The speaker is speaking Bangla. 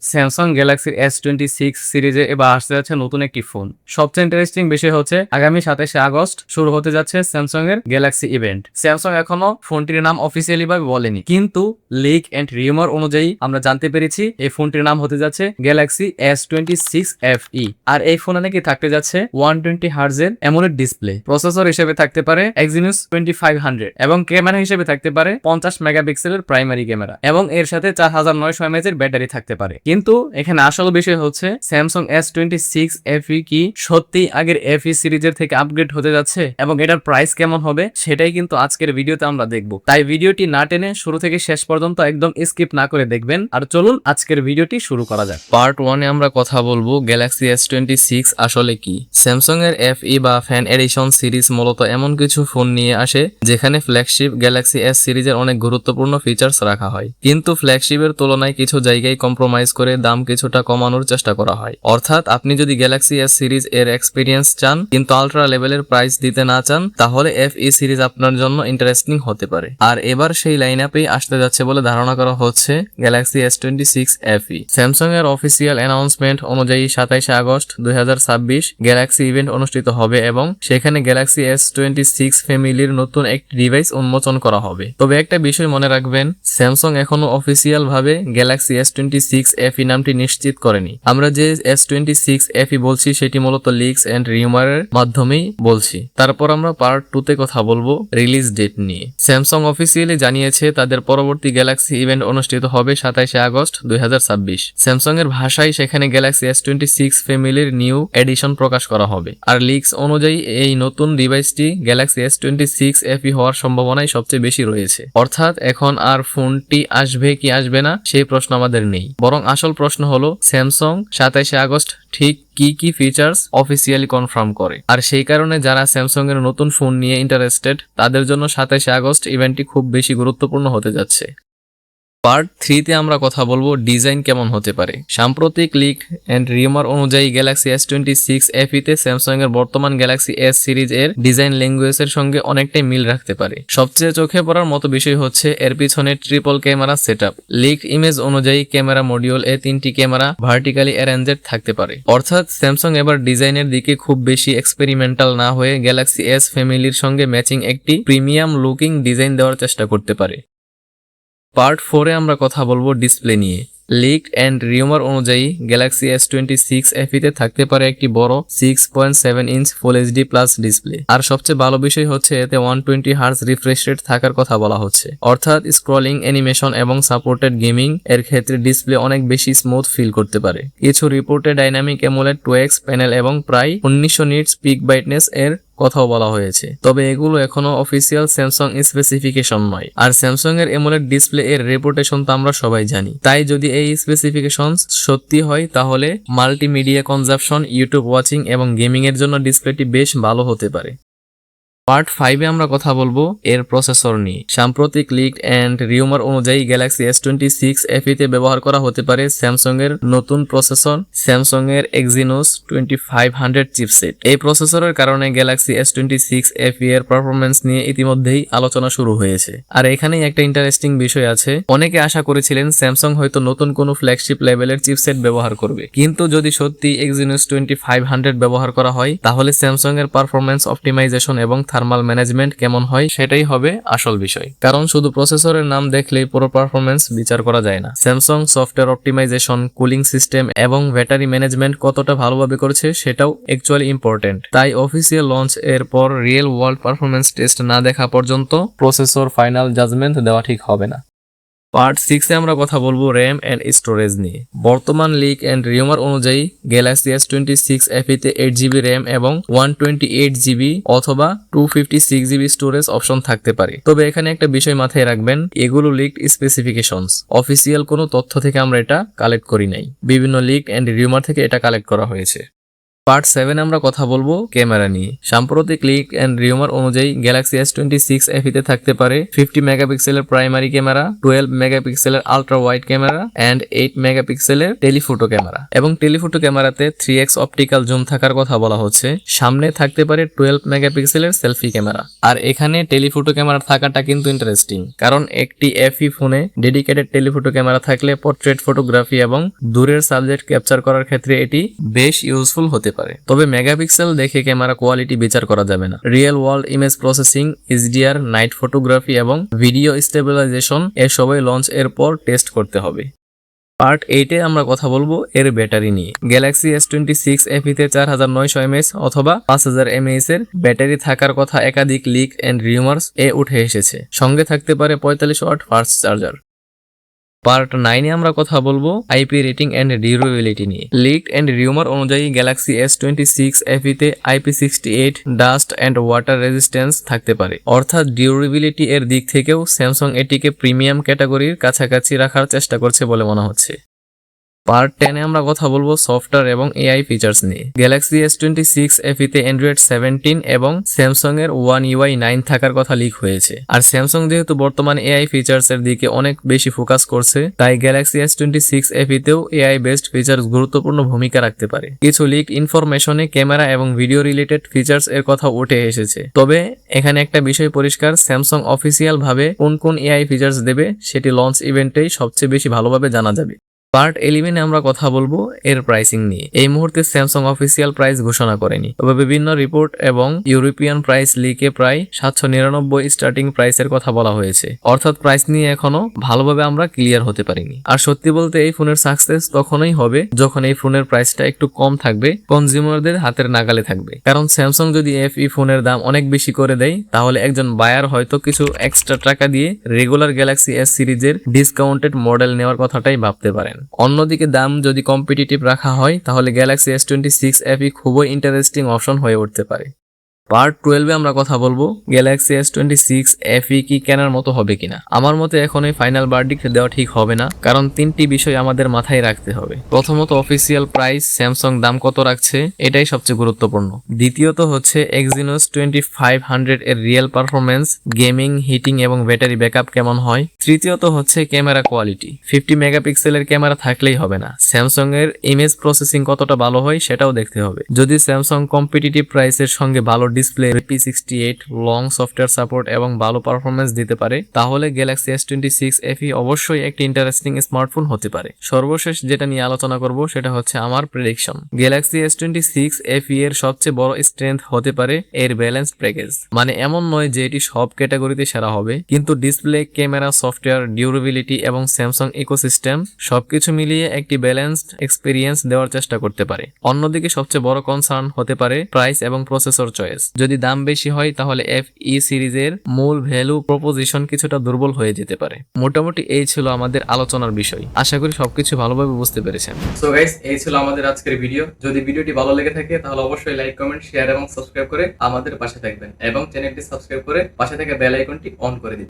স্যামসাং গ্যালাক্সির S26 সিরিজে এবার আসতে যাচ্ছে নতুন একটি ফোন। সবচেয়ে ইন্টারেস্টিং বিষয় হচ্ছে আগামী 27শে আগস্ট শুরু হতে যাচ্ছে স্যামসাং এর গ্যালাক্সি ইভেন্ট। স্যামসাং এখনো ফোনটির নাম অফিসিয়ালি ভাবে বলেনি, কিন্তু লিক এন্ড রিউমার অনুযায়ী আমরা জানতে পেরেছি এই ফোনটির নাম হতে যাচ্ছে গ্যালাক্সি S26 FE। আর এই ফোনে নাকি থাকতে যাচ্ছে 120 হার্জের অ্যামোলেড ডিসপ্লে, প্রসেসর হিসেবে থাকতে পারে Exynos 2500 এবং ক্যামেরা হিসেবে থাকতে পারে 50 মেগাপিক্সেলের প্রাইমারি ক্যামেরা এবং এর সাথে 4900 mAh এর ব্যাটারি থাকতে পারে। কিন্তু এখানে আসল বিষয় হচ্ছে স্যামসাং S26 FE কি সত্যি আগের FE সিরিজের থেকে আপগ্রেড হতে যাচ্ছে এবং এটার প্রাইস কেমন হবে সেটাই কিন্তু আজকের ভিডিওতে আমরা দেখব। তাই ভিডিওটি না টেনে শুরু থেকে শেষ পর্যন্ত একদম স্কিপ না করে দেখবেন। আর চলুন আজকের ভিডিওটি শুরু করা যাক। পার্ট 1 এ আমরা কথা বলবো গ্যালাক্সি S26 আসলে কি। স্যামসাং এর FE বা ফ্যান এডিশন সিরিজ মূলত এমন কিছু ফোন নিয়ে আসে যেখানে ফ্ল্যাগশিপ গ্যালাক্সি S সিরিজের অনেক গুরুত্বপূর্ণ ফিচার্স রাখা হয়, কিন্তু ফ্ল্যাগশিপের তুলনায় কিছু জায়গায় কম্প্রোমাইজ করে দাম কিছুটা কমানোর চেষ্টা করা হয়। অর্থাৎ আপনি যদি গ্যালাক্সি S সিরিজ এর এক্সপিরিয়েন্স চান কিন্তু আলট্রা লেভেলের প্রাইস দিতে না চান, তাহলে FE সিরিজ আপনার জন্য ইন্টারেস্টিং হতে পারে। আর এবার সেই লাইন আপেই আসতে যাচ্ছে বলে ধারণা করা হচ্ছে গ্যালাক্সি S26 FE। স্যামসাং এর অফিসিয়াল অ্যানাউন্সমেন্ট অনুযায়ী 27শে আগস্ট 2026 গ্যালাক্সি ইভেন্ট অনুষ্ঠিত হবে এবং সেখানে গ্যালাক্সি S26 ফ্যামিলির নতুন একটি ডিভাইস উন্মোচন করা হবে। তবে একটা বিষয় মনে রাখবেন, স্যামসাং এখনো অফিসিয়াল ভাবে গ্যালাক্সি S26 FE নামটি নিশ্চিত করেনি। আমরা যে S26 FE বলছি সেটি মূলত লিকস এন্ড রিউমারের মাধ্যমেই বলছি। তারপর আমরা পার্ট 2 তে কথা বলবো রিলিজ ডেট নিয়ে। স্যামসাং অফিসিয়ালি জানিয়েছে তাদের পরবর্তী গ্যালাক্সি ইভেন্ট অনুষ্ঠিত হবে 27শে আগস্ট 2026। স্যামসাং এর ভাষায় সেখানে গ্যালাক্সি S26 ফ্যামিলির নিউ এডিশন প্রকাশ করা হবে। আর লিকস অনুযায়ী এই নতুন ডিভাইসটি গ্যালাক্সি S26 FE হওয়ার সম্ভাবনাই সবচেয়ে বেশি রয়েছে। অর্থাৎ এখন আর ফোনটি আসবে কি আসবে না সেই প্রশ্ন আমাদের নেই, বরং আসল প্রশ্ন হলো স্যামসাং 27শে আগস্ট ঠিক কি কি ফিচার্স অফিসিয়ালি কনফার্ম করে। আর সেই কারণে যারা স্যামসাং এর নতুন ফোন নিয়ে ইন্টারেস্টেড তাদের জন্য 27শে আগস্ট ইভেন্টটি খুব বেশি গুরুত্বপূর্ণ হতে যাচ্ছে। পার্ট 3 তে আমরা কথা বলবো ডিজাইন কেমন হতে পারে। সাম্প্রতিক লিক এন্ড রিউমার অনুযায়ী গ্যালাক্সি S26 FE তে স্যামসাং এর বর্তমান গ্যালাক্সি S সিরিজ এর ডিজাইন ল্যাঙ্গুয়েজের সঙ্গে অনেকটাই মিল রাখতে পারে। সবচেয়ে চোখে পড়ার মতো বিষয় হচ্ছে এর পিছনে triple camera setup. Leak image অনুযায়ী ক্যামেরা মডিউল এ 3টি ক্যামেরা ভার্টিক্যালি অ্যারেঞ্জড থাকতে পারে। অর্থাৎ স্যামসাং এবার ডিজাইনের দিকে খুব বেশি এক্সপেরিমেন্টাল না হয়ে গ্যালাক্সি S ফ্যামিলির সঙ্গে ম্যাচিং একটি প্রিমিয়াম লুকিং ডিজাইন দেওয়ার চেষ্টা করতে পারে। পার্ট 4 এ আমরা কথা বলবো ডিসপ্লে নিয়ে। লিক এন্ড রিউমার অনুযায়ী গ্যালাক্সি S26 FE তে থাকতে পারে একটি বড় 6.7 inch full HD plus display. আর সবচেয়ে ভালো বিষয় হচ্ছে এতে 120 হার্জ রিফ্রেশ রেট থাকার কথা বলা হচ্ছে। অর্থাৎ স্ক্রলিং, অ্যানিমেশন এবং সাপোর্টেড গেমিং এর ক্ষেত্রে ডিসপ্লে অনেক বেশি স্মুথ ফিল করতে পারে। কিছু রিপোর্টে ডাইনামিক অ্যামোলেড 2x প্যানেল এবং প্রায় 1900 নিটস পিক ব্রাইটনেস এর কথাও বলা হয়েছে। তবে এগুলো এখনো অফিসিয়াল স্যামসাং স্পেসিফিকেশন নয়। আর স্যামসাং এর অ্যামোলেড ডিসপ্লে এর রেপুটেশন তো আমরা সবাই জানি। তাই যদি এই স্পেসিফিকেশন সত্যি হয় তাহলে মাল্টিমিডিয়া কনজাম্পশন, ইউটিউব ওয়াচিং এবং গেমিং এর জন্য ডিসপ্লেটি বেশ ভালো হতে পারে। পার্ট 5 এ আমরা কথা বলবো এর প্রসেসর নিয়ে। সাম্প্রতিক লিক এন্ড রিউমার অনুযায়ী গ্যালাক্সি S26 FE তে ব্যবহার করা হতে পারে স্যামসাং এর নতুন প্রসেসর, স্যামসাং এর Exynos 2500 চিপসেট। এই প্রসেসরের কারণে গ্যালাক্সি S26 FE এর পারফরম্যান্স নিয়ে ইতিমধ্যেই আলোচনা শুরু হয়েছে। আর এখানেই একটা ইন্টারেস্টিং বিষয় আছে, অনেকে আশা করেছিলেন স্যামসাং হয়তো নতুন কোনো ফ্ল্যাগশিপ লেভেলের চিপসেট ব্যবহার করবে, কিন্তু যদি সত্যি Exynos 2500 ব্যবহার করা হয় তাহলে স্যামসাং এর পারফরম্যান্স অপটিমাইজেশন এবং থার্মাল ম্যানেজমেন্ট কেমন হয় সেটাই হবে আসল বিষয়। কারণ শুধু প্রসেসরের নাম দেখলেই পুরো পারফরম্যান্স বিচার করা যায় না। Samsung software optimization, cooling system এবং ব্যাটারি ম্যানেজমেন্ট কতটা ভালোভাবে করছে সেটাও অ্যাকচুয়ালি ইম্পর্টেন্ট। তাই অফিসিয়াল লঞ্চ এর পর রিয়েল ওয়ার্ল্ড পারফরম্যান্স টেস্ট না দেখা পর্যন্ত প্রসেসর ফাইনাল জাজমেন্ট দেওয়া ঠিক হবে না। পার্ট 6 এ আমরা কথা বলবো র্যাম এন্ড স্টোরেজ নিয়ে। বর্তমান লিক এন্ড রিউমার অনুযায়ী গ্যালাক্সি S26 FE তে 8GB র্যাম এবং 128GB অথবা 256GB স্টোরেজ অপশন থাকতে পারে। তবে এখানে একটা বিষয় মাথায় রাখবেন, এগুলো লিকড স্পেসিফিকেশনস, অফিসিয়াল কোনো তথ্য থেকে আমরা এটা কালেক্ট করি নাই। বিভিন্ন লিক এন্ড রিউমার থেকে এটা কালেক্ট করা হয়েছে। পার্ট 7 আমরা কথা বলবো ক্যামেরা নিয়ে। সাম্প্রতিক লিক এন্ড রিউমার অনুযায়ী গ্যালাক্সি S26 FE তে থাকতে পারে 50 মেগাপিক্সেলের প্রাইমারি ক্যামেরা, 12 মেগাপিক্সেলের আলট্রা ওয়াইড ক্যামেরা এন্ড 8 মেগাপিক্সেলের টেলিফোটো ক্যামেরা। এবং টেলিফোটো ক্যামেরাতে 3x অপটিক্যাল জুম থাকার কথা বলা হচ্ছে। সামনে থাকতে পারে 12 মেগাপিক্সেলের সেলফি ক্যামেরা। আর এখানে টেলিফোটো ক্যামেরা থাকাটা কিন্তু ইন্টারেস্টিং, কারণ একটি FE ফোনে ডেডিকেটেড টেলিফোটো ক্যামেরা থাকলে পোর্ট্রেট ফটোগ্রাফি এবং দূরের সাবজেক্ট ক্যাপচার করার ক্ষেত্রে এটি বেশ ইউজফুল হতে পারে। তবে মেগাপিক্সেল দেখে ক্যামেরা কোয়ালিটি বিচার করা যাবে না। Real world image processing, HDR, night photography এবং ভিডিও স্টেবিলাইজেশন এসবই লঞ্চ এর পর টেস্ট করতে হবে। পার্ট 8 এ আমরা কথা বলবো এর ব্যাটারি নিয়ে। গ্যালাক্সি S26 FE তে 4900 mAh অথবা 5000 mAh এর ব্যাটারি থাকার কথা একাধিক লিক এন্ড রিউমার্স উঠে এসেছে। সঙ্গে থাকতে পারে 45 ওয়াট ফাস্ট চার্জার। পার্ট 9 এ আমরা কথা বলবো IP রেটিং এন্ড ডিউরেবিলিটি নিয়ে। লিকড এন্ড রিউমার অনুযায়ী গ্যালাক্সি S26 FE তে IP68 dust and water resistance থাকতে পারে। অর্থাৎ ডিউরেবিলিটি এর দিক থেকেও স্যামসাং এটিকে প্রিমিয়াম ক্যাটাগরির কাছাকাছি রাখার চেষ্টা করছে বলে মনে হচ্ছে। পার্ট 10 এ আমরা কথা বলবো সফটওয়্যার এবং AI ফিচার্স নিয়ে। গ্যালাক্সি S26 FE তে Android 17 এবং স্যামসাং এর One UI 9 থাকার কথা লিক হয়েছে। আর স্যামসাং যেহেতু বর্তমানে AI ফিচার্স এর দিকে অনেক বেশি ফোকাস করছে, তাই গ্যালাক্সি S26 FE তেও AI বেসড ফিচার্স গুরুত্বপূর্ণ ভূমিকা রাখতে পারে। কিছু লিক ইনফরমেশনে ক্যামেরা এবং ভিডিও রিলেটেড ফিচার্স এর কথা উঠে এসেছে। তবে এখানে একটা বিষয় পরিষ্কার, স্যামসাং অফিসিয়াল ভাবে কোন কোন AI ফিচার্স দেবে সেটি লঞ্চ ইভেন্টেই সবচেয়ে বেশি ভালোভাবে জানা যাবে। পার্ট 11 এ আমরা কথা বলবো এর প্রাইসিং নিয়ে। এই মুহূর্তে স্যামসাং অফিসিয়াল প্রাইস ঘোষণা করেনি, তবে বিভিন্ন রিপোর্ট এবং ইউরোপিয়ান প্রাইস লিকে প্রায় 799 স্টার্টিং প্রাইসের কথা বলা হয়েছে। অর্থাৎ প্রাইস নিয়ে এখনো ভালোভাবে আমরা ক্লিয়ার হতে পারিনি। আর সত্যি বলতে এই ফোনের সাকসেস তখনই হবে যখন এই ফোনের প্রাইসটা একটু কম থাকবে, কনজিউমারদের হাতের নাগালে থাকবে। কারণ স্যামসাং যদি FE ফোনের দাম অনেক বেশি করে দেয়, তাহলে একজন বায়ার হয়তো কিছু এক্সট্রা টাকা দিয়ে রেগুলার গ্যালাক্সি S সিরিজের ডিসকাউন্টেড মডেল নেওয়ার কথাটাই ভাবতে পারেন। অন্যদিকে দাম যদি কম্পিটিটিভ রাখা হয়, তাহলে গ্যালাক্সি S26 FE খুবই ইন্টারেস্টিং অপশন হয়ে উঠতে পারে। পার্ট 12 এ আমরা কথা বলবো গ্যালাক্সি S26 FE কি কেনার মতো হবে কিনা। আমার মতে এখন এই ফাইনাল ভার্ডিক্ট দেওয়া ঠিক হবে না, কারণ তিনটি বিষয় আমাদের মাথায় রাখতে হবে। প্রথমত অফিসিয়াল প্রাইস, স্যামসাং দাম কত রাখছে, এটাই সবচেয়ে গুরুত্বপূর্ণ। দ্বিতীয়ত হচ্ছে Exynos 2500 এর রিয়েল পারফরমেন্স, গেমিং, হিটিং এবং ব্যাটারি ব্যাকআপ কেমন হয়। তৃতীয়ত হচ্ছে ক্যামেরা কোয়ালিটি। 50 মেগাপিক্সেলের ক্যামেরা থাকলেই হবে না, স্যামসাং এর ইমেজ প্রসেসিং কতটা ভালো হয় সেটাও দেখতে হবে। যদি স্যামসাং কম্পিটিটিভ প্রাইসের সঙ্গে ভালো display, IP68, long software support এবং ভালো পারফরমেন্স দিতে পারে, তাহলে গ্যালাক্সি S26 FE অবশ্যই একটি ইন্টারেস্টিং স্মার্টফোন হতে পারে। সর্বশেষ যেটা নিয়ে আলোচনা করব সেটা হচ্ছে আমার প্রেডিকশন। গ্যালাক্সি S26 FE এর সবচেয়ে বড় স্ট্রেংথ হতে পারে এর ব্যালেন্সড প্যাকেজ। মানে এমন নয় যে এটি সব ক্যাটাগরিতে সেরা হবে, কিন্তু ডিসপ্লে, ক্যামেরা, সফটওয়্যার, ডিউরেবিলিটি এবং স্যামসাং ইকোসিস্টেম সবকিছু মিলিয়ে একটি ব্যালেন্সড এক্সপিরিয়েন্স দেওয়ার চেষ্টা করতে পারে। অন্যদিকে সবচেয়ে বড় কনসার্ন হতে পারে প্রাইস এবং প্রসেসর চয়েস। যদি দাম বেশি হয়, তাহলে FE সিরিজের মূল ভ্যালু প্রপোজিশন কিছুটা দুর্বল হয়ে যেতে পারে। মোটামুটি এই ছিল আমাদের আলোচনার বিষয়। আশা করি সবকিছু ভালোভাবে বুঝতে পেরেছেন। সো গাইস, এই ছিল আমাদের আজকের ভিডিও। যদি ভিডিওটি ভালো লেগে থাকে তাহলে অবশ্যই লাইক, কমেন্ট, শেয়ার এবং সাবস্ক্রাইব করে আমাদের পাশে থাকবেন এবং চ্যানেলটি সাবস্ক্রাইব করে পাশে থাকা বেল আইকনটি অন করে দিন।